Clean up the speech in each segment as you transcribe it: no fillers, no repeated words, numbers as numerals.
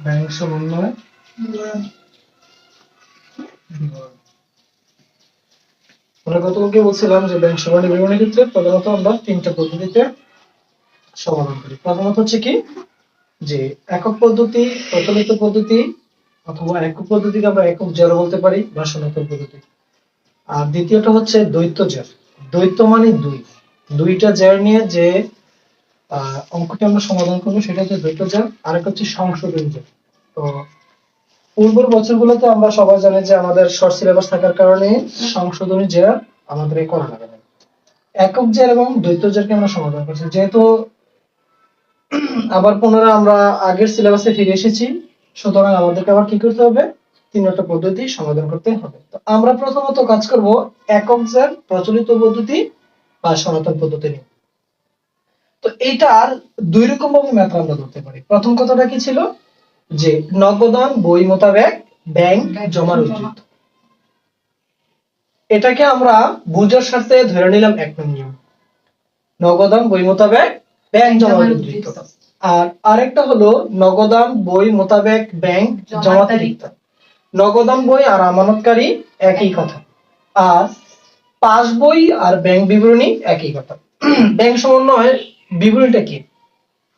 Bank সমন্বয় আমরা গতকালকে বলছিলাম যে ব্যাংক সমন্বয় বিবরণী ক্ষেত্রে প্রধানত আমরা তিনটা পদ্ধতিতে সমাধান করি। প্রথমত হচ্ছে কি যে একক পদ্ধতি, প্রচলিত পদ্ধতি, অথবা একক পদ্ধতিকে আমরা একক জড় বলতে পারি বা সনাতন পদ্ধতি। আর দ্বিতীয়টা হচ্ছে দ্বৈত জড়। দ্বৈত মানে দুইটা জড় নিয়ে যে অঙ্কটি আমরা সমাধান করবো সেটা হচ্ছে দ্বৈত জড়। আরেকটা হচ্ছে সংশোধন জড়। তো পূর্বের বছরগুলোতে আমরা সবাই জানি যে আমাদের শর্ট সিলেবাস থাকার কারণে সংশোধনী জের আমাদের করা লাগে না। একক জের এবং দ্বৈত জেরকে আমরা সমাধান করছি। যেহেতু আবার পুনরায় আমরা আগের সিলেবাসে ফিরে এসেছি, সুতরাং আমাদেরকে আবার কি করতে হবে? তিনটা পদ্ধতি সমাধান করতে হবে। তো আমরা প্রথমত কাজ করব একক জের, প্রচলিত পদ্ধতি বা সনাতন পদ্ধতি নিয়ে। তো এইটার দুই রকম ভাবে ম্যাথ আমরা ধরতে পারি। প্রথম কথাটা কি ছিল যে নগদান বই মোতাবেক ব্যাংক জমার উদ্ধৃত। এটাকে আমরা বুঝার স্বার্থে ধরে নিলাম এক নং নিয়ম, নগদান বই মোতাবেক ব্যাংক জমার উদ্ধৃত। আর আরেকটা হলো নগদান বই মোতাবেক ব্যাংক জমাতিরিক্ত। নগদান বই আর আমানতকারী একই কথা, আর পাস বই আর ব্যাংক বিবরণী একই কথা। ব্যাংক সমন্বয় বিবরণীটা কি?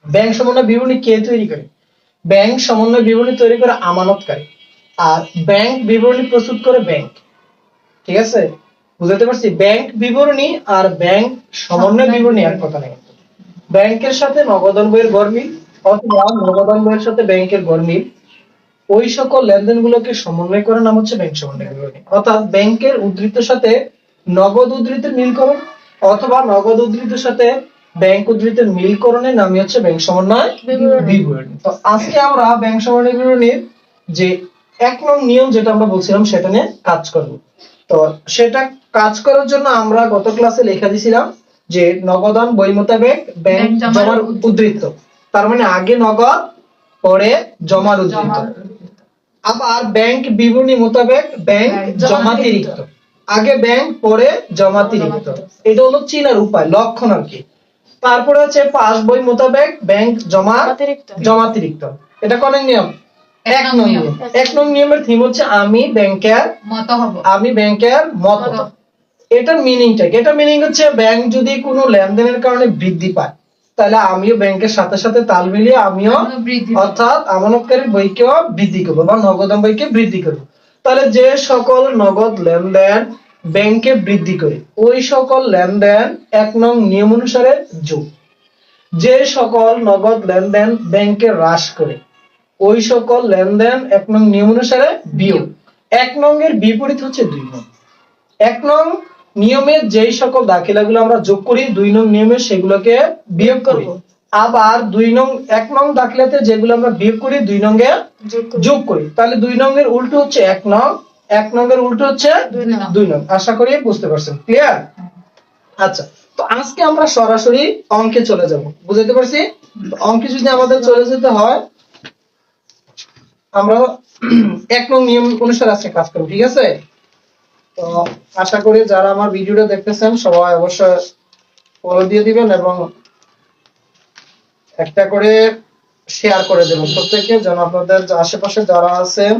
ব্যাংক সমন্বয় বিবরণী কে তৈরি করে? ব্যাংক সমন্বয় বিবরণী তৈরি করে আমানতকারী, আর ব্যাংক বিবরণী প্রস্তুত করে ব্যাংক। ঠিক আছে, বুঝতে পারছি? ব্যাংক বিবরণী আর ব্যাংক সমন্বয় বিবরণী এক কথা নেই। ব্যাংকের সাথে নগদান বইয়ের গরমিল অথবা নগদান বইয়ের সাথে ব্যাংকের গরমিল, ওই সকল লেনদেনগুলোকে সমন্বয় করার নাম হচ্ছে ব্যাংক সমন্বয় বিবরণী। অর্থাৎ ব্যাংকের উদ্ধৃতের সাথে নগদ উদ্ধৃতের মিলকরণ অথবা নগদ উদ্ধৃতের সাথে ব্যাংক উদ্ধৃতের মিলকরণের নামই হচ্ছে ব্যাংক সমন্বয় বিবরণী। তো আজকে আমরা ব্যাংক সমন্বয় বিবরণীর যে এক নং নিয়ম যেটা আমরা বলছিলাম সেটা নিয়ে কাজ করব। তো সেটা কাজ করার জন্য আমরা গত ক্লাসে লেখা দিয়েছিলাম যে নগদান বই মোতাবেক ব্যাংক জমার উদ্ধৃত। তার মানে আগে নগদ পরে জমার উদ্ধৃত। আবার ব্যাংক বিবরণী মোতাবেক ব্যাংক জমাতিরিক্ত, আগে ব্যাংক পরে জমাতিরিক্ত। এটা হলো চিনার উপায়, লক্ষণ আর কি। তারপরে হচ্ছে পাস বই মোতাবেক ব্যাংক জমাতিরিক্ত। এটা কোন নিয়ম? এক নং নিয়ম। এক নং নিয়মের থিম হচ্ছে আমি ব্যাংকের মত। এটার মিনিংটা কি? এটা মিনিং হচ্ছে ব্যাংক যদি কোনো লেনদেনের কারণে বৃদ্ধি পায় তাহলে আমিও ব্যাংকের সাথে সাথে তাল মিলিয়ে আমিও অর্থাৎ আমানতকারী বইকেও বৃদ্ধি করবো বা নগদান বইকে বৃদ্ধি করবো। তাহলে যে সকল নগদ লেনদেন ব্যাংকে বৃদ্ধি করে ওই সকল লেনদেন এক নং নিয়ম অনুসারে যোগ, যে সকল নগদ লেনদেন ব্যাংকে হ্রাস করে ওই সকল লেনদেন এক নং নিয়ম অনুসারে বিয়োগ। এক নং এর বিপরীত হচ্ছে দুই নং। এক নং নিয়মের যেই সকল দাখিলাগুলো আমরা যোগ করি দুই নং নিয়মে সেগুলোকে বিয়োগ করব। আবার দুই নং এক নং দাখিলাতে যেগুলো আমরা বিয়োগ করি দুই নং এ যোগ করি। তাহলে দুই নং এর উল্টো হচ্ছে এক নং, এক নং এর উল্টো হচ্ছে দুই নং। আশা করি বুঝতে পারছেন, ক্লিয়ার? আচ্ছা, তো আজকে আমরা সরাসরি অঙ্কে চলে যাব। বুঝতে পারছি? অঙ্কে যদি আমাদের চলে যেতে হয় আমরা এক নং নিয়ম অনুসারে আজকে কাজ করব, ঠিক আছে? তো আশা করি যারা আমার ভিডিওটা দেখতেছেন সবাই অবশ্যই ফলো দিয়ে দিবেন এবং একটা করে শেয়ার করে দেবেন প্রত্যেককে, যেন আপনাদের আশেপাশে যারা আছেন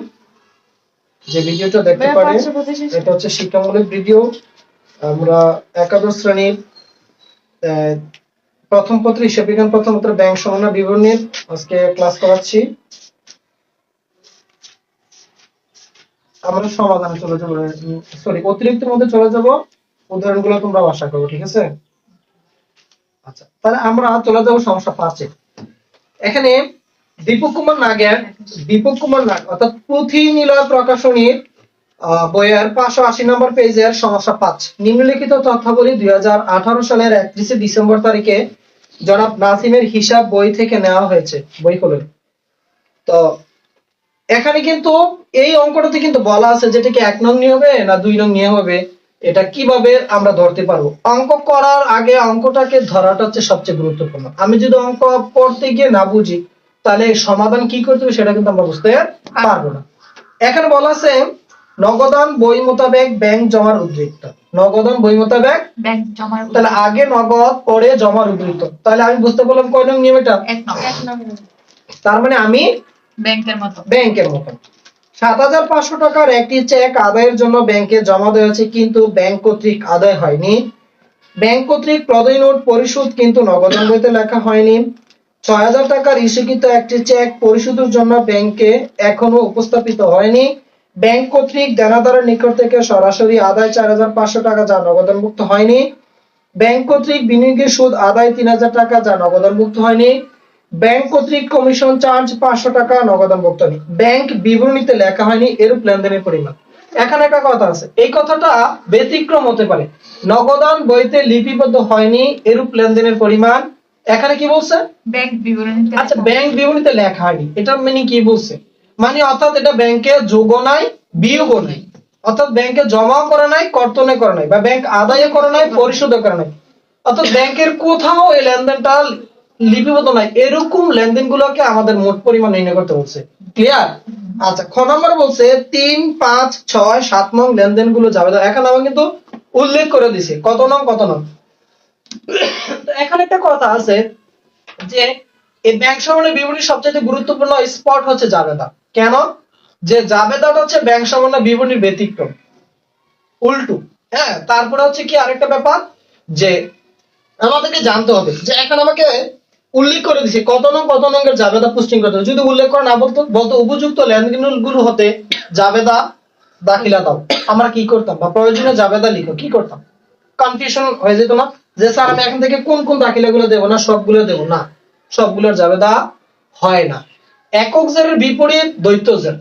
যে ভিডিওটা দেখতে পারে। এটা হচ্ছে শিক্ষামূলক ভিডিও। আমরা একাদশ শ্রেণীর প্রথম পত্র হিসাব বিজ্ঞান প্রথম পত্র ব্যাংক সমন্বয় বিবরণীর আজকে ক্লাস করাচ্ছি। আমরা সমাধানে চলে যাব, সরি অতিরিক্তের মধ্যে চলে যাব। উদাহরণগুলো তোমরা আশা করো, ঠিক আছে? আচ্ছা, তাহলে আমরা চলে যাব সমস্যা 5 এ। এখানে দীপক কুমার নাগ অর্থাৎ পুঁথি নিলয় প্রকাশনীর বইয়ের 580 নম্বর পেজের সমস্যা 5। নিম্নলিখিত তথ্যাবলী 2018 সালের 31 ডিসেম্বর তারিখে জনাব নাসিমের হিসাব বই থেকে নেওয়া হয়েছে। বই খোলেন। তো এখানে কিন্তু এই অঙ্কটাতে কিন্তু বলা আছে যেটা কি এক নং নিয়ে হবে না দুই নং নিয়ে হবে, এটা কিভাবে আমরা ধরতে পারবো? অঙ্ক করার আগে অঙ্কটাকে ধরাটা হচ্ছে সবচেয়ে গুরুত্বপূর্ণ। আমি যদি অঙ্ক পড়তে গিয়ে না বুঝি তাহলে সমাধান কি করতে হবে সেটা কিন্তু আমরা বুঝতে পারবো না। এখানে বলা আছে নগদান বই মোতাবেক ব্যাংক জমার উদ্ধৃত। নগদান বই মোতাবেক ব্যাংক জমার, তাহলে আগে নগদ পরে জমার উদ্ধৃত। তাহলে আমি বুঝতে পারলাম কয় নং নিয়ম এটা? এক নং। তার মানে আমি ব্যাংকের মতো ৭,৫০০ টাকার একটি চেক আদায়ের জন্য ব্যাংকে জমা দেওয়া হয়েছে, কিন্তু ব্যাংক কর্তৃক আদায় হয়নি। ব্যাংক কর্তৃক প্রদায়ী নোট পরিশোধ কিন্তু নগদান বইতে লেখা হয়নি। ৬,০০০ টাকার ইস্যুকৃত একটি চেক পরিশোধের জন্য ব্যাংকে এখনো উপস্থাপিত হয়নি। ব্যাংক কর্তৃক দেনাদারের নিকট থেকে সরাসরি আদায় ৪,৫০০ টাকা, যা নগদানভুক্ত হয়নি। ব্যাংক কর্তৃক বিনিয়োগের সুদ আদায় ৩,০০০ টাকা, যা নগদানভুক্ত হয়নি। ব্যাংক কর্তৃক কমিশন চার্জ ৫০০ টাকা, নগদানভুক্ত হয়নি। ব্যাংক বিবরণীতে লেখা হয়নি এরূপ লেনদেনের পরিমাণ। এখানে একটা কথা আছে, এই কথাটা ব্যতিক্রম হতে পারে। নগদান বইতে লিপিবদ্ধ হয়নি এরূপ লেনদেনের পরিমাণ, এখানে কি বলছে? ব্যাংক বিবরণীতে। আচ্ছা, ব্যাংক বিবরণীতে লেখা হয়নি, এটা মানে কি বলছে? মানে অর্থাৎ এটা ব্যাংকে যোগও নাই বিয়োগও নাই, অর্থাৎ ব্যাংকে জমাও করে নাই, কর্তনে করে নাই, বা ব্যাংক আদায় করে নাই, পরিশোধও করে নাই, অর্থাৎ ব্যাংকের কোথাও এই লেনদেনটা লিপিবদ্ধ নাই। এরকম লেনদেনগুলোকে আমাদের মোট পরিমাণ নির্ণয় করতে বলছে। ক্লিয়ার? আচ্ছা, খ নম্বর বলছে ৩, ৫, ৬, ৭ নং লেনদেনগুলো যাবে। এখানে আমি কিন্তু উল্লেখ করে দিছি কত নং কত নং। এখানে একটা কথা আছে যে এই ব্যাংক সমন্বয় বিবরণীর সবচেয়ে গুরুত্বপূর্ণ স্পট হচ্ছে জাবেদা। কেন? যে জাবেদাটা হচ্ছে ব্যাংক সমন্বয় বিবরণীর ব্যতিক্রম, উল্টো। হ্যাঁ, তারপরে হচ্ছে কি আরেকটা ব্যাপার, যে আমাদেরকে জানতে হবে যে এখন আমাকে উল্লেখ করে দিছে কত নং কত নঙ্গের জাবেদা পোস্টিং করতে হবে। যদি উল্লেখ করে না বলতো উপযুক্ত লেনদেনগুলো হতে জাবেদা দাখিলা দাও, আমরা কি করতাম? বা প্রয়োজনীয় জাবেদা লিখো, কি করতাম? কনফিউশন হয়ে যেত না যে স্যার আমি এখান থেকে কোন কোন দাখিলাগুলো দেবো, না সবগুলো দেবো? না, সবগুলোর জাবেদা হয় না। একক জেরের বিপরীত দ্বৈত জের।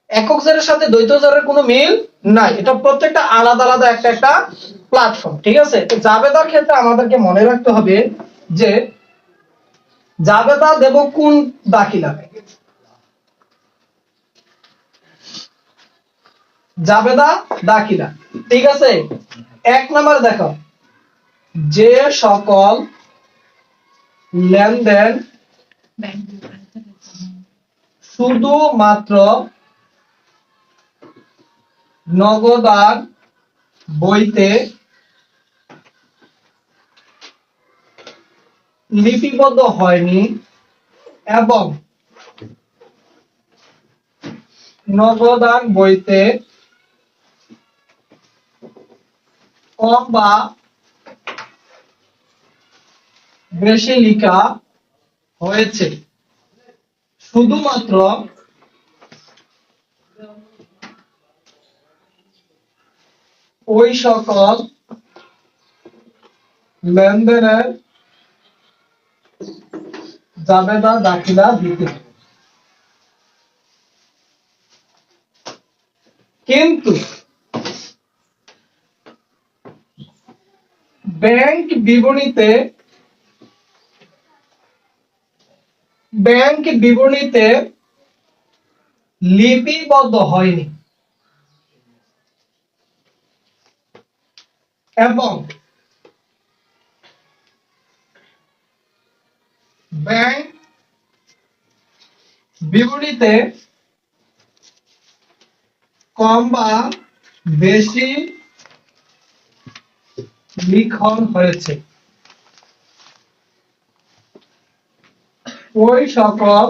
একক জেরের সাথে দ্বৈত জেরের কোনো মিল নাই, এটা প্রত্যেকটা আলাদা আলাদা একটা একটা প্ল্যাটফর্ম। ঠিক আছে? তো জাবেদার ক্ষেত্রে আমাদেরকে মনে রাখতে হবে যে জাবেদা দেব কোন দাখিলা, জাবেদা দাখিলা। ঠিক আছে? এক নাম্বার দেখো, যে সকল লেনদেন শুধুমাত্র নগদান বইতে লিপিবদ্ধ হয়নি এবং নগদান বইতে কম বা বেশি লেখা হয়েছে, শুধুমাত্র ওই সকল লেনদেনের জাবেদা দাখিলা দিতে হবে। কিন্তু ব্যাংক বিবরণীতে লিপিবদ্ধ হয়নি এবং ব্যাংক বিবরণীতে কম বা বেশি লিখন হয়েছে, ওই সকল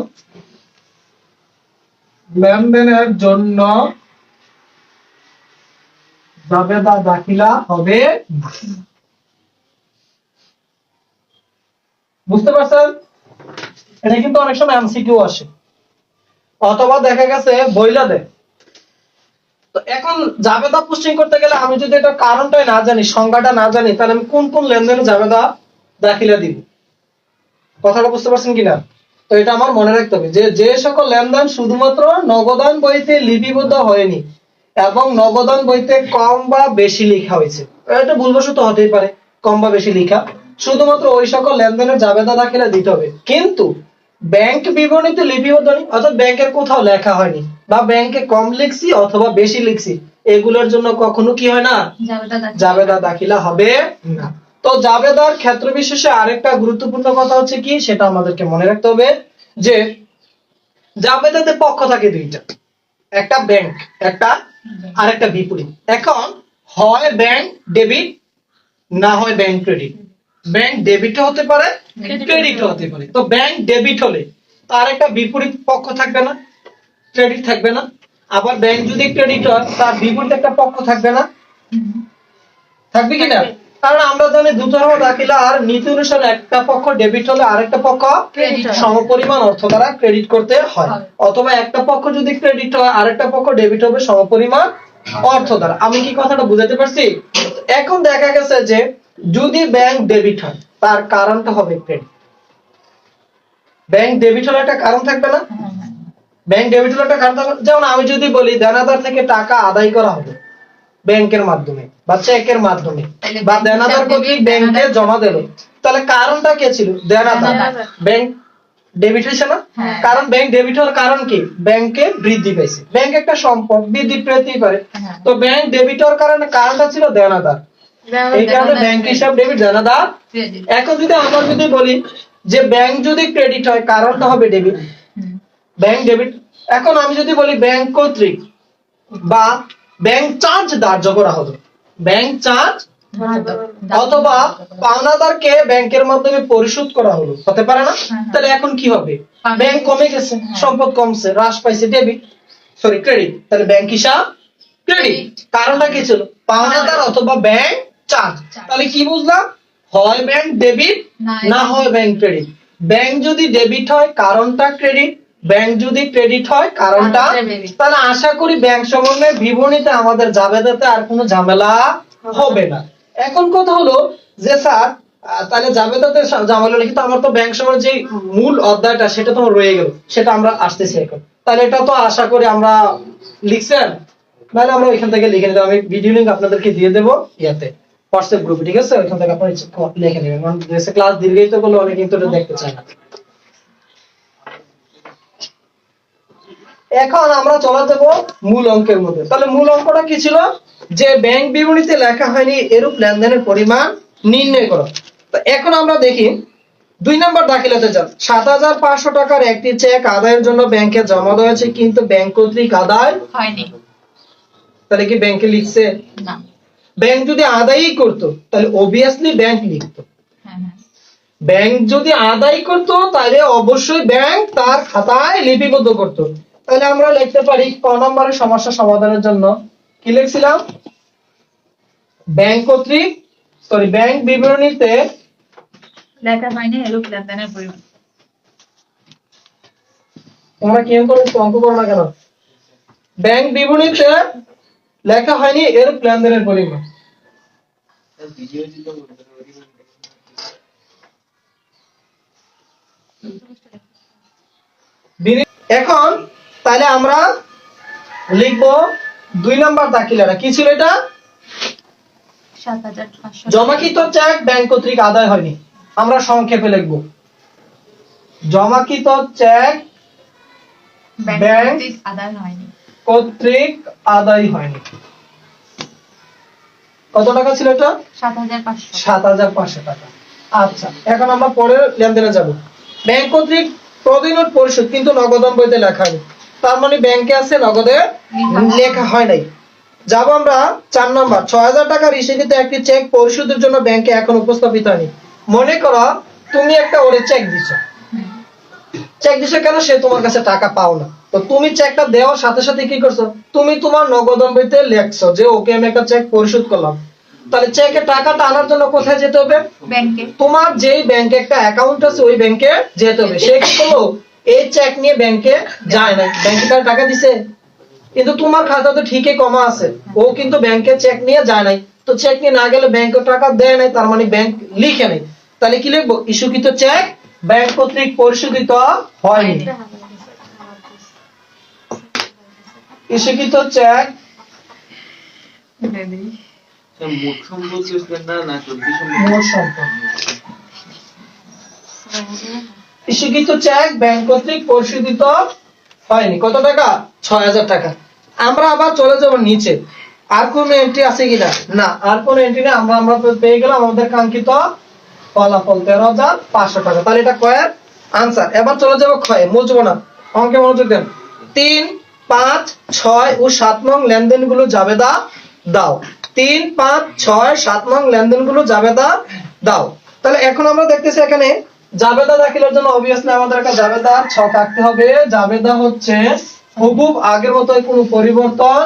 লেনদেনের জন্য জাবেদা দাখিলা হবে। বুঝতে পারছেন? এটা কিন্তু অনেক সময় এমসিকিউ আসে, অথবা দেখা গেছে বইলা দেয়। তো এখন জাবেদা পোস্টিং করতে গেলে আমি যদি এটা কারণটাই না জানি, সংজ্ঞাটা না জানি, তাহলে আমি কোন কোন লেনদেনে জাবেদা দাখিলা দিব? কথাটা বুঝতে পারছেন কিনা? তো এটা আমার মনে রাখতে হবে যে যে সকল লেনদেন শুধুমাত্র নগদান বইতে লিপিবদ্ধ হয়নি এবং নগদান বইতে কম বা বেশি লেখা হয়েছে, এটা ভুলবশত হতেই পারে কম বা বেশি লেখা, শুধুমাত্র ওই সকল লেনদেনের জাবেদা দাখিলা দিতে হবে। কিন্তু ব্যাংক বিবরণীতে লিপিবদ্ধ নেই, অর্থাৎ ব্যাংকের কোথাও লেখা হয়নি, বা ব্যাংকে কম লিখছি অথবা বেশি লিখছি, এগুলোর জন্য কখনো কি হয় না? জাবেদা দাখিলা হবে না। তো জাবেদার ক্ষেত্র বিশেষে আরেকটা গুরুত্বপূর্ণ কথা হচ্ছে কি, সেটা আমাদেরকে মনে রাখতে হবে যে জাবেদাতে পক্ষ থাকে দুইটা, একটা ব্যাংক, একটা আরেকটা বিপরীত। এখন হয় ব্যাংক ডেবিট, না হয় ব্যাংক ক্রেডিট। ব্যাংক ডেবিট হতে পারে, ক্রেডিট হতে পারে। তো ব্যাংক ডেবিট হলে তার একটা বিপরীত পক্ষ থাকবে না, ক্রেডিট থাকবে না। আবার ব্যাংক যদি ক্রেডিট হয় তার বিপরীত একটা পক্ষ থাকবে না, থাকবে কিনা? কারণ আমরা জানি দুধর্ম দাখিলা আর নীতি অনুসারে একটা পক্ষ ডেবিট হলে আরেকটা পক্ষ সমপরিমাণ অর্থ দ্বারা ক্রেডিট করতে হয়, অথবা একটা পক্ষ যদি ক্রেডিট হয় আরেকটা পক্ষ ডেবিট হবে সমপরিমাণ অর্থ দ্বারা। আমি কি কথাটা বুঝাতে পারছি? এখন দেখা গেছে যে যদি ব্যাংক ডেবিট হয় তার কারণটা হবে ক্রেডিট। ব্যাংক ডেবিট হলে একটা কারণ থাকবে না? ব্যাংক ডেবিট হলে একটা কারণ থাকবে। যেমন আমি যদি বলি দেনাদার থেকে টাকা আদায় করা হবে ব্যাংকের মাধ্যমে বা চেকের মাধ্যমে, বা দেনাদার কর্তৃক ব্যাংকে জমা দিল, তাহলে কারণটা কে ছিল? দেনাদার। ব্যাংক ডেবিট হয়েছে না? কারণ ব্যাংক ডেবিট হওয়ার কারণ কি? ব্যাংকে বৃদ্ধি পেয়েছে, ব্যাংক একটা সম্পদ, বৃদ্ধি পেতেই পারে। তো ব্যাংক ডেবিট হওয়ার কারণটা ছিল দেনাদার, এই কারণে ব্যাংক হিসাব ডেবিট, দেনাদার। এখন যদি আমরা যদি বলি যে ব্যাংক যদি ক্রেডিট হয় কারণটা হবে ডেবিট, ব্যাংক ডেবিট। এখন আমি যদি বলি ব্যাংক কর্তৃক বা ব্যাংক চার্জ ধার্য করা হলো, ব্যাংক চার্জ অথবা পাওনাদারকে ব্যাংকের মাধ্যমে পরিশোধ করা হলো, হতে পারে না? তাহলে এখন কি হবে? ব্যাংক কমে গেছে, সম্পদ কমছে, হ্রাস পাইছে, ডেবিট সরি ক্রেডিট। তাহলে ব্যাংক হিসাব ক্রেডিট, কারণটা কি ছিল? পাওনাদার অথবা ব্যাংক চার্জ। তাহলে কি বুঝলাম? হয় ব্যাংক ডেবিট, না হয় ব্যাংক ক্রেডিট। ব্যাংক যদি ডেবিট হয় কারণটা ক্রেডিট, ব্যাংক যদি ক্রেডিট হয় কারণটা। তাহলে আশা করি ব্যাংক সমন্বয়ের বিবরণীতে আমাদের জাবেদাতে আর কোনো ঝামেলা হবে না। এখন কথা হলো যে স্যার তাহলে জাবেদাতে ঝামেলা লিখিত, আমার তো ব্যাংক সমন্বয়ের যে মূল অধ্যায়টা সেটা তো রয়ে গেল, সেটা আমরা আসতেছি এখন। তাহলে এটা তো আশা করি আমরা লিখছেন, তাহলে আমরা ওইখান থেকে লিখে নিলাম। আমি ভিডিও লিংক আপনাদেরকে দিয়ে দেবো ইয়াতে হোয়াটসঅ্যাপ গ্রুপে, ঠিক আছে? ওইখান থেকে আপনারা লিখে নেবেন, কারণ ক্লাস দীর্ঘায়িত করলে অনেকে কিন্তু এটা দেখতে চায় না। এখন আমরা চলে যাব মূল অঙ্কের মধ্যে। তাহলে মূল অঙ্কটা কি ছিল? যে ব্যাংক বিবরণীতে লেখা হয়নি এরূপ লেনদেনের পরিমাণ নির্ণয় করো। তো এখন আমরা দেখি 2 নম্বর দাখিলাতে যান। ৭৫০০ টাকার একটি চেক আদায়ের জন্য ব্যাংকে জমা দেওয়া হয়েছে কিন্তু ব্যাংক কর্তৃক আদায় হয়নি। তাহলে কি ব্যাংকে লিখছে? না। ব্যাংক যদি আদায়ই করতো তাহলে অবভিয়াসলি ব্যাংক লিখতো। ব্যাংক যদি আদায় করতো তাহলে অবশ্যই ব্যাংক তার খাতায় লিপিবদ্ধ করতো। তাহলে আমরা লিখতে পারি ক নম্বরের সমস্যা সমাধানের জন্য কি লিখছিলাম? ব্যাংক কর্তৃক ব্যাংক বিবরণীতে লেখা হয়নি এরূপ লেনদেনের পরিমাণ। তোমরা কি অঙ্ক করো না কেন? ব্যাংক বিবরণীতে লেখা হয়নি এরূপ লেনদেনের পরিমাণ। এখন তাহলে আমরা লিখবো 2 নম্বর দাখিলাটা কি ছিল? এটা ৭৫০০ জমাকৃত চেক ব্যাংক কর্তৃক আদায় হয়নি। আমরা সংক্ষেপে লিখবো জমাকৃত চেক ব্যাংক কর্তৃক আদায় হয়নি। কত টাকা ছিল এটা? ৭৫০০ টাকা। আচ্ছা, এখন আমরা পরের লেনদেনে যাব। ব্যাংক কর্তৃক প্রতিনোট পরিশোধ কিন্তু নগদান বইতে লেখা নেই, তার মানে ব্যাংকে আছে, নগদে লেখা হয় নাই। যাব আমরা 4 নম্বর। ৬০০০ টাকার ইস্যুকৃত একটি চেক পরিশোধের জন্য ব্যাংকে এখন উপস্থাপিত হয়নি। মনে করো তুমি একটা ওরে চেক দিছো, চেক দিছো কেন? সে তোমার কাছে টাকা পাও না, তো তুমি চেকটা দেওয়ার সাথে সাথে কি করছো? তুমি তোমার নগদান বইতে লেখছো যে ওকে আমি একটা চেক পরিশোধ করলাম। তাহলে চেকের টাকাটা আনার জন্য কোথায় যেতে হবে? ব্যাংকে। তোমার যেই ব্যাংকে একটা অ্যাকাউন্ট আছে ওই ব্যাংকে যেতে হবে। সে কি করলো? এই চেক নিয়ে ব্যাংকে যায় না, ব্যাংকে তার টাকা দিছে, কিন্তু তোমার খাতা তো ঠিকই কমা আছে, ও কিন্তু ব্যাংকে চেক নিয়ে যায় নাই। তো চেক নিয়ে না গেলে ব্যাংকে টাকা দেয় নাই, তার মানে ব্যাংক লিখে নাই। তাহলে কি লিখবো? ইস্যুকৃত চেক ব্যাংক কর্তৃক পরিশোধিত হয়নি। ইস্যুকৃত চেক ইস্যুকৃত চেক ব্যাংক কর্তৃক পরিশোধিত হয়নি। কত টাকা? ৬০০০ টাকা। আমরা আবার চলে যাব নিচে, আর কোন এন্ট্রি আছে কিনা? না, আর কোন এন্ট্রি নেই। আমরা পেয়ে গেলাম আমাদের কাঙ্ক্ষিত ফলাফল ১৩৫০০ টাকা। তাহলে এটা কয়ের আনসার। এবার চলে যাব ক্ষয়ে, মুছবো না, অঙ্কে মনোযোগ দেন। ৩, ৫, ৬ ও ৭ নং লেনদেনগুলো জাবেদা দাও। ৩, ৫, ৬, ৭ নং লেনদেনগুলো জাবেদা দাও। তাহলে এখন আমরা দেখতেছি এখানে জাবেদা দাখিলের জন্য অবভিয়াসলি আমাদের একটা জাবেদার ছক আঁকতে হবে। জাবেদা হচ্ছে হুবহুব আগের মতোই, কোনো পরিবর্তন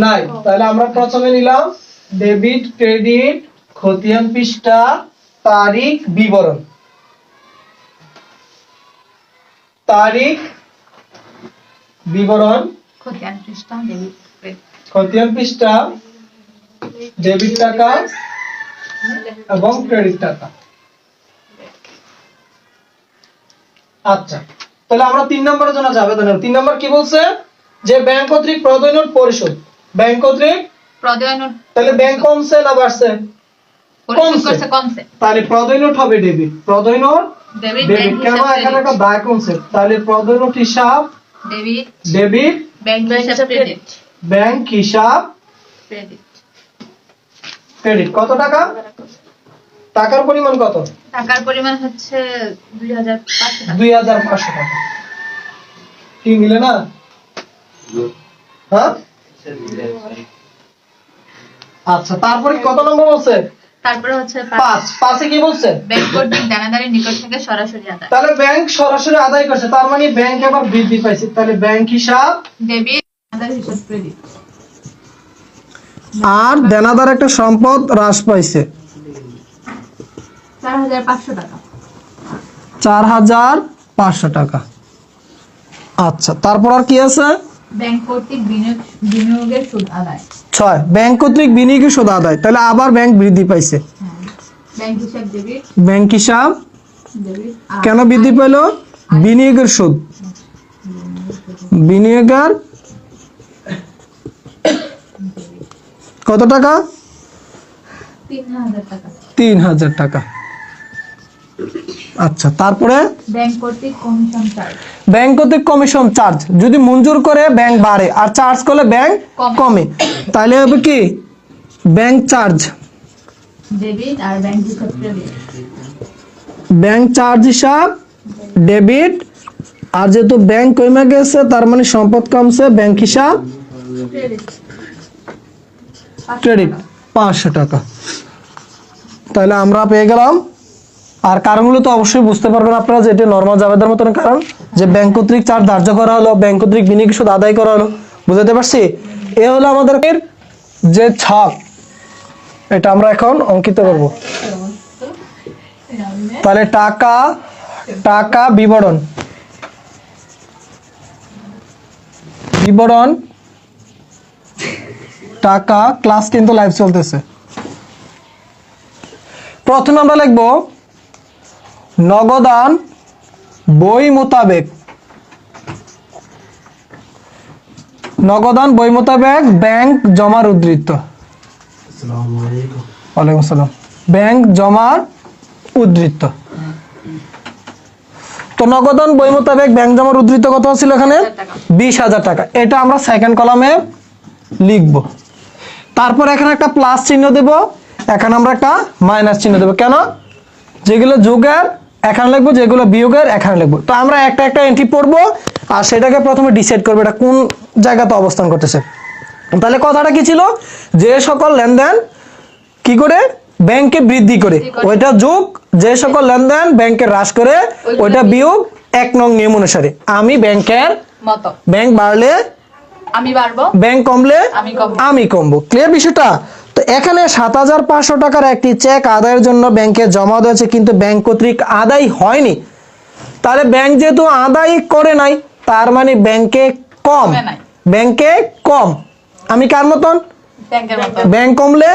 নাই। তাহলে আমরা প্রথমে নিলাম ডেবিট ক্রেডিট খতিয়ান পৃষ্ঠা তারিখ বিবরণ। তারিখ বিবরণ খতিয়ান পৃষ্ঠা ডেবিট ক্রেডিট খতিয়ান পৃষ্ঠা ডেবিট টাকা এবং ক্রেডিট টাকা। আচ্ছা, তাহলে আমরা 3 নম্বরের জন্য আবেদন নেব। 3 নম্বর কি বলছে? যে ব্যাংক কর্তৃক প্রদয় নোট পরিশোধ। ব্যাংক কর্তৃক প্রদয় নোট, তাহলে ব্যাংক কমছে না বাড়ছে? কমছে। তাহলে প্রদয় নোট হবে ডেবিট। প্রদয় নোট ডেবিট ডেবিট কেন? এখানে একটা বাই কনসেপ্ট। তাহলে প্রদয় নোট হিসাব ডেবিট, ডেবিট, ব্যাংক হিসাব ক্রেডিট, ব্যাংক হিসাব ক্রেডিট। ক্রেডিট। কত টাকা? টাকার পরিমাণ কত? টাকার পরিমাণ হচ্ছে 2500 টাকা। 2500 টাকা। কি মিলে না? হ্যাঁ, আচ্ছা, তারপরে কত নম্বর বলছে? তারপরে হচ্ছে 5। 5 এ কি বলছে? ব্যাংক কর্তৃক দেনাদারের নিকট থেকে সরাসরি আদায়। তাহলে ব্যাংক সরাসরি আদায় করছে, তার মানে ব্যাংক আবার বৃদ্ধি পাইছে। তাহলে ব্যাংক হিসাব ডেবিট, দেনাদার হিসাব ক্রেডিট। আর দেনাদার একটা সম্পদ হ্রাস পাইছে 4500 টাকা। 4500 টাকা। আচ্ছা, তারপর আর কি আছে? ব্যাংক কর্তৃক বিনিয়োগের সুদ আদায়। 6 ব্যাংক কর্তৃক বিনিয়োগের সুদ আদায়। তাহলে আবার ব্যাংক বৃদ্ধি পাইছে। ব্যাংক হিসাব ডেবিট, ব্যাংক হিসাব ডেবিট। কেন বৃদ্ধি পেল? বিনিয়োগের সুদ। বিনিয়োগের কত টাকা? 3000 টাকা। 3000 টাকা। আচ্ছা, তারপরে ব্যাংক কর্তৃক কমিশন চার্জ। ব্যাংক কর্তৃক কমিশন চার্জ। যদি মঞ্জুর করে ব্যাংক বাড়ে, আর চার্জ করলে ব্যাংক কমে। তাহলে হবে কি? Bank charge. ডেবিট আর ব্যাংক হিসাব ক্রেডিট। ব্যাংক চার্জ হিসাব ডেবিট। আর যেহেতু ব্যাংক কমে গেছে, তার মানে সম্পদ কমছে, ব্যাংক হিসাব ক্রেডিট। ক্রেডিট 500 টাকা। তাহলে আমরা পেয়ে গেলাম। আর কারণগুলো তো অবশ্যই বুঝতে পারবেন আপনারা, যে এটা নরমাল জাবেদার মতন কারণ, যে ব্যাংক কর্তৃক চার্জ ধার্য করা হলো, ব্যাংক কর্তৃক বিনিয়োগ সুদ আদায় করা হলো। বুঝতে পারছি? এ হলো আমাদের যে ছক, এটা আমরা এখন অঙ্কিত করব। তাহলে টাকা বিবরণ। বিবরণ টাকা। ক্লাস কিন্তু লাইভ চলতেছে। প্রথমে আমরা লিখব নগদান বই মোতাবেক। নগদান বই মোতাবেক ব্যাংক জমার উদ্ধৃত। ওয়ালাইকুম আসসালাম। ব্যাংক জমার উদ্ধৃত। তো নগদান বই মোতাবেক ব্যাংক জমার উদ্ধৃত কত ছিল এখানে? 20000 টাকা। এটা আমরা সেকেন্ড কলামে লিখব। তারপর এখানে একটা প্লাস চিহ্ন দেব, এখানে আমরা একটা মাইনাস চিহ্ন দেব। কেন? যেগুলো যোগের এখানে লিখবো, যেগুলো বিয়োগের এখানে লিখবো। তো আমরা একটা একটা এন্ট্রি পড়বো, আর সেটাকে প্রথমে ডিসাইড করবো এটা কোন জায়গাতে অবস্থান করতেছে। তাহলে কথাটা কি ছিল? যে সকল লেনদেন কি করে ব্যাংকে বৃদ্ধি করে ওইটা যোগ, যে সকল লেনদেন ব্যাংকে হ্রাস করে ওইটা বিয়োগ। 1 নং নিয়ম অনুসারে আমি ব্যাংকের মত, ব্যাংক বাড়লে আমি বাড়বো, ব্যাংক কমলে আমি কমবো। ক্লিয়ার বিষয়টা? তো এখানে 7500 টাকার একটি চেক আদায়ের জন্য ব্যাংকে জমা দিয়েছে, কিন্তু ব্যাংক কর্তৃক আদায় হয়নি। তাহলে ব্যাংক যেহেতু আদায় করে নাই, তার মানে ব্যাংকে কম। ব্যাংকে কম। আমি কার মতন? ব্যাংকের মত। ব্যাংক কমলে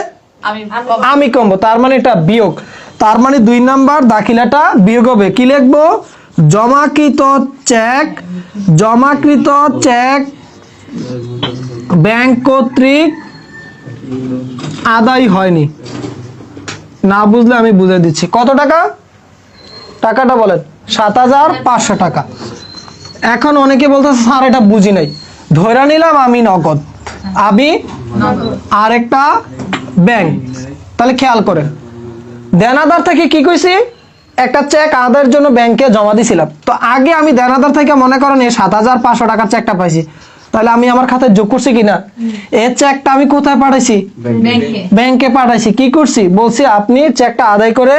আমি কমবো, তার মানে এটা বিয়োগ। তার মানে 2 নাম্বার দাখিলাটা বিয়োগ হবে। কি লিখবো? জমাকৃত চেক ব্যাংক কর্তৃক আদায় হয়নি। না বুঝলে আমি বুঝে দিচ্ছি। কত টাকা? টাকাটা বলেন। 7500 টাকা। এখন অনেকে বলতেছে স্যার এটা বুঝি নাই। ধরে নিলাম আমি নগদ, আমি আর একটা ব্যাংক। তাহলে খেয়াল করেন, দেনাদার থেকে কি কইছি? একটা চেক আদায়ের জন্য ব্যাংকে জমা দিছিলাম। তো আগে আমি দেনাদার থেকে মনে করেন 7500 টাকার চেকটা পাইছি। তাহলে আমি আমার খাতায় যোগ করছি কিনা? এই চেকটা আমি কোথায় পাঠাইছি? ব্যাংকে পাঠাইছি। কি করছি? বলছি আপনি চেকটা আদায় করে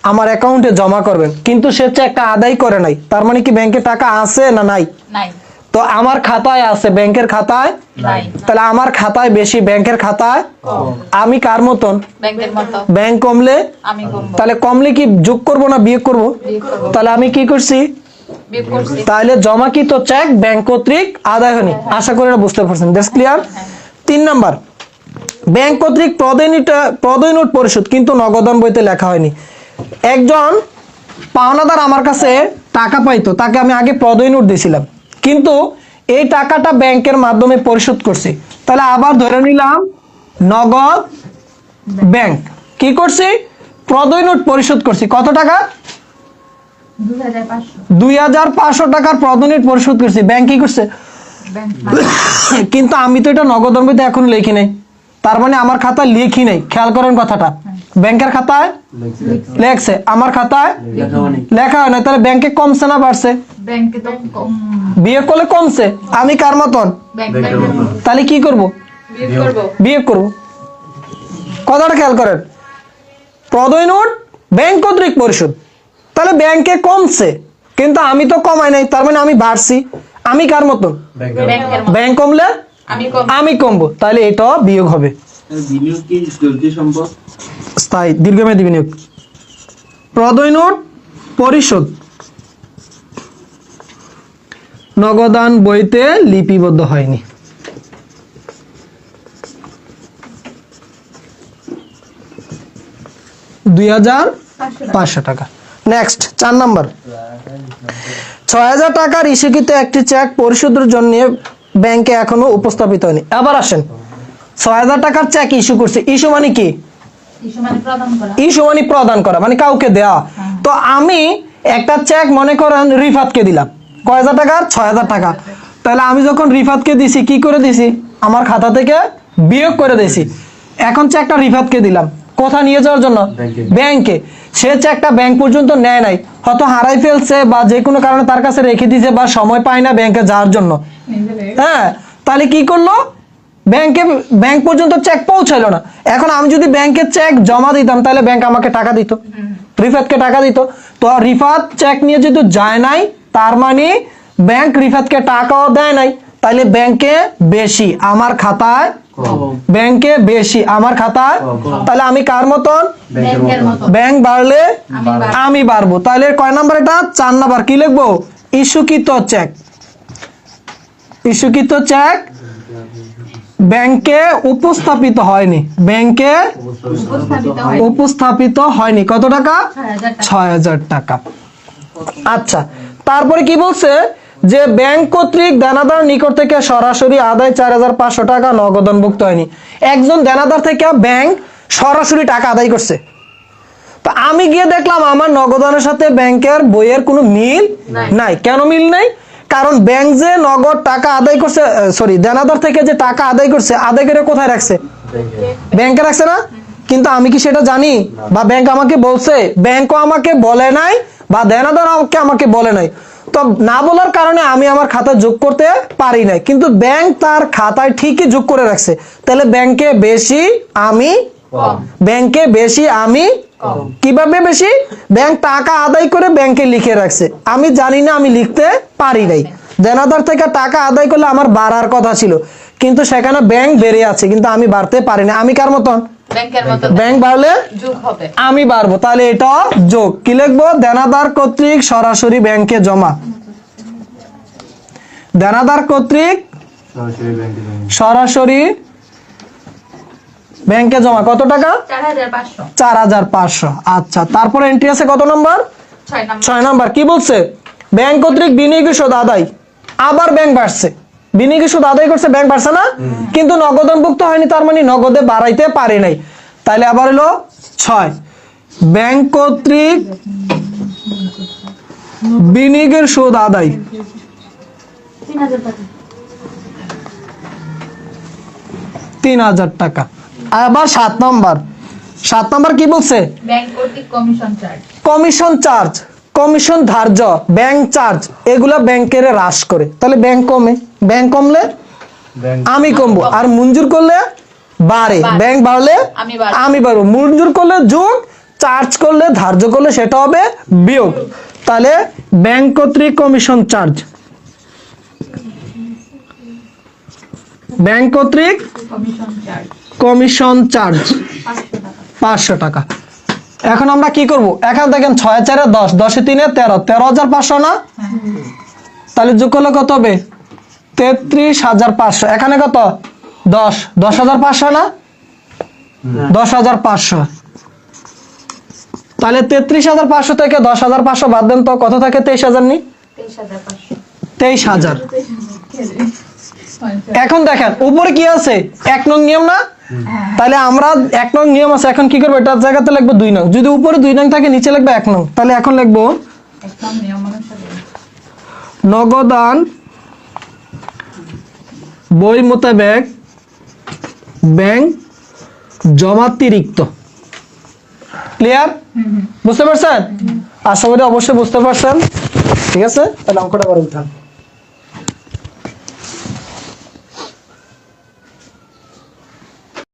আমার অ্যাকাউন্টে জমা করবেন, কিন্তু সে চেকটা আদায় করে নাই, তার মানে কি ব্যাংকে টাকা আছে না নাই? নাই। তো আমার খাতায় আছে, ব্যাংকের খাতায় নাই। তাহলে আমার খাতায় বেশি, ব্যাংকের খাতায় কম। আমি কার মতন? ব্যাংকের মতো। ব্যাংক কমলে আমি কমবো। তাহলে কমলে কি যোগ করব না বিয়োগ করব? বিয়োগ করবো। তাহলে আমি কি করছি? বিয়োগ করছি। তাহলে জমাকৃত চেক ব্যাংক কর্তৃক আদায় হয়নি। আশা করি এটা বুঝতে পারছেন। That's clear. 3 নাম্বার, ব্যাংক কর্তৃক প্রদেয় নোট পরিশোধ কিন্তু নগদান বইতে লেখা হয়নি। একজন পাওনাদার আমার কাছে টাকা পাইতো, তাকে আমি আগে প্রদেয় নোট দিয়েছিলাম, কিন্তু এই টাকাটা ব্যাংকের মাধ্যমে পরিশোধ করছি। তাহলে আবার ধরে নিলাম নগদ ব্যাংক কি করছি? প্রদেয় নোট পরিশোধ করছি। কত টাকা? 2500। 2500 টাকার প্রদেয় নোট পরিশোধ করছি। ব্যাংক কি করছে? ব্যাংক কিন্তু আমি তো এটা নগদান বইতে এখনো লিখি নাই, তার মানে আমার খাতায় লিখি নাই। খেয়াল করেন কথাটা, ব্যাংকের খাতায় লেখছে, আমার খাতায় লেখা হয় না। তাহলে ব্যাংকে কমছে না বাড়ছে? ব্যাংকে তো কম। বিয়োগ করলে কমছে। আমি কার মতন? ব্যাংকের মতো। তাহলে কি করব? বিয়োগ করবো। বিয়োগ করব। কথাটা খেয়াল করেন, প্রদেয় নোট ব্যাংক কর্তৃক পরিশোধ, তাহলে ব্যাংকে কমছে, কিন্তু আমি তো কমাই নাই, তার মানে আমি বাড়ছি। আমি কার মতন? ব্যাংকের মতো। ব্যাংক কমলে আমি কম। আমি কমবো, তাহলে এটা বিয়োগ হবে। বিনিয়োগ কি চলতি সম্পদ? স্থায়ী দীর্ঘমেয়াদী বিনিয়োগ। প্রদেয় নোট পরিশোধ নগদান বইতে লিপিবদ্ধ হয়নি। টাকা। নেক্সট 4 নাম্বার, 6000 টাকার ইস্যুকৃত একটি চেক পরিশোধের জন্য ব্যাংকে এখনো উপস্থাপিত হয়নি। আবার আসেন, 6000 টাকার চেক ইস্যু করছে। ইস্যু মানে কি? ইস্যু মানে প্রদান করা। ইস্যু মানে প্রদান করা, মানে কাউকে দেওয়া। তো আমি একটা চেক মনে করেন রিফাতকে দিলাম, কয় হাজার টাকার? 6000 টাকা। তাহলে আমি যখন রিফাতকে দিছি, কি করে দিছি? আমার খাতা থেকে বিয়োগ করে দিছি। এখন চেকটা রিফাতকে দিলাম, কোথায় নিয়ে যাওয়ার জন্য? ব্যাংকে। সে চেকটা ব্যাংক পর্যন্ত নেয় নাই, হয়তো হারাই ফেলছে বা যে কোনো কারণে তার কাছে রেখে দিয়েছে বা সময় পায় না ব্যাংকে যাওয়ার জন্য। হ্যাঁ, তাহলে কি করলো? ব্যাংক পর্যন্ত চেক পৌঁছালো না। এখন আমি যদি ব্যাংকে চেক জমা দিতাম, তাহলে ব্যাংক আমাকে টাকা দিত, রিফাতকে টাকা দিত। তো রিফাত চেক নিয়ে যেহেতু যায় নাই, তার মানে ব্যাংক রিফাতকে টাকাও দেয় নাই, তাহলে ব্যাংকে বেশি, আমার খাতায় ব্যাংকে বেশি, আমার খাতায়। তাহলে আমি কার মতন? ব্যাংকের মতো। ব্যাংক বাড়লে আমি বাড়বো। আমি বাড়বো। তাহলে কয় নাম্বার এটা? 4 নাম্বার। কি লিখবো? ইস্যুকৃত চেক। ইস্যুকৃত চেক ব্যাংকে উপস্থাপিত হয়নি, ব্যাংকে উপস্থাপিত হয়। উপস্থাপিত হয়নি। কত টাকা? 6000 টাকা। 6000 টাকা। আচ্ছা, তারপরে কি বলছে? যে ব্যাংক কর্তৃক দেনাদার নিকট থেকে সরাসরি আদায় 4500 টাকা নগদানভুক্ত হয়নি। একজন দেনাদার থেকে ব্যাংক সরাসরি টাকা আদায় করছে, তো আমি গিয়ে দেখলাম আমার নগদানের সাথে ব্যাংকের বইয়ের কোনো মিল নাই। কেন মিল নাই? কারণ ব্যাংক যে নগদ টাকা আদায় করছে, সরি, দেনাদার থেকে যে টাকা আদায় করছে, আদায় করে কোথায় রাখছে? ব্যাংকে রাখছে না? কিন্তু আমি কি সেটা জানি? বা ব্যাংক আমাকে বলছে? ব্যাংকও আমাকে বলে নাই, বা দেনাদার আমাকে বলে নাই। তো না বলার কারণে আমি আমার খাতায় যোগ করতে পারি নাই, কিন্তু ব্যাংক তার খাতায় ঠিকই যোগ করে রাখছে। তাহলে ব্যাংকে বেশি, আমি কম। ব্যাংকে বেশি, আমি কম। কিভাবে বেশি? ব্যাংক টাকা আদায় করে ব্যাংকে লিখে রাখছে, আমি জানি না, আমি লিখতে পারি নাই। দেনাদার থেকে টাকা আদায় করলে আমার বাড়ার কথা ছিল, কিন্তু সেখানে ব্যাংক বেড়ে আছে, কিন্তু আমি বাড়তে পারি না। আমি কার মতন? ব্যাংকের মতো। ব্যাংক বাড়লে যোগ হবে। আমি বাড়বো, তাহলে এটা যোগ। কি লিখবো? দেনাদার কর্তৃক সরাসরি ব্যাংকে জমা। দেনাদার কর্তৃক সরাসরি ব্যাংকে জমা। সরাসরি ব্যাংকে জমা। কত টাকা? 4500। 4500। আচ্ছা, তারপরে এন্ট্রি আছে কত নম্বর? 6 নাম্বার। 6 নাম্বার। কি বলছে? ব্যাংক কর্তৃক বিনিয়োগের সুদ আদায়। আবার ব্যাংক বাড়ছে, বিনিয়োগের সুদ আদায় করছে, ব্যাংক বাড়ছে না? কিন্তু নগদানভুক্ত হয়নি, তার মানে নগদে বাড়াইতে পারে নাই। তাহলে আবার হলো 6, ব্যাংক কর্তৃক বিনিয়োগের সুদ আদায় 3000 টাকা। 3000 টাকা। আবার 7 নাম্বার। 7 নাম্বার কি বলছে? ব্যাংক কর্তৃক commission charge. Commission charge, commission ধার্য, ব্যাংক চার্জ, এগুলা ব্যাংকের হ্রাস করে। তাহলে ব্যাংক কমে, ব্যাংক কমলে আমি কমবো, আর মঞ্জুর করলে বাড়ে, ব্যাংক বাড়লে আমি বাড়বো। আমি বাড়বো। মঞ্জুর করলে যোগ, চার্জ করলে ধার্য করলে সেটা হবে বিয়োগ। তাহলে ব্যাংক কর্তৃক কমিশন চার্জ, ব্যাংক কর্তৃক কমিশন চার্জ কমিশন চার্জ 500 টাকা। 500 টাকা। এখন আমরা কি করব, এখানে দেখেন 6 4 10, 10 3 13, 13,500 না? তাহলে যোগ করলে কত হবে? 33,500। এখানে কত? 10, 10,500 না? 10,500। তাহলে 33,500 থেকে 10,500 বাদ দেন তো কত থাকে? 23,000 নি? 23,500। 23,000। এখন দেখেন উপরে কি আছে? 1 নং নিয়ম না? তাহলে আমরা 1 নং নিয়ম আছে, এখন কি করবো? এটার জায়গাতে লিখবো 2 নং। যদি উপরে 2 নং থাকে নিচে লিখবো 1 নং। তাহলে এখন লিখবো একদম নিয়ম অনুসারে নগদান বই মোতাবেক ব্যাংক জমাতিরিক্ত। ক্লিয়ার? বুঝতে পারছেন? আশা করি অবশ্যই বুঝতে পারছেন। ঠিক আছে, তাহলে অঙ্কটা করে উঠান।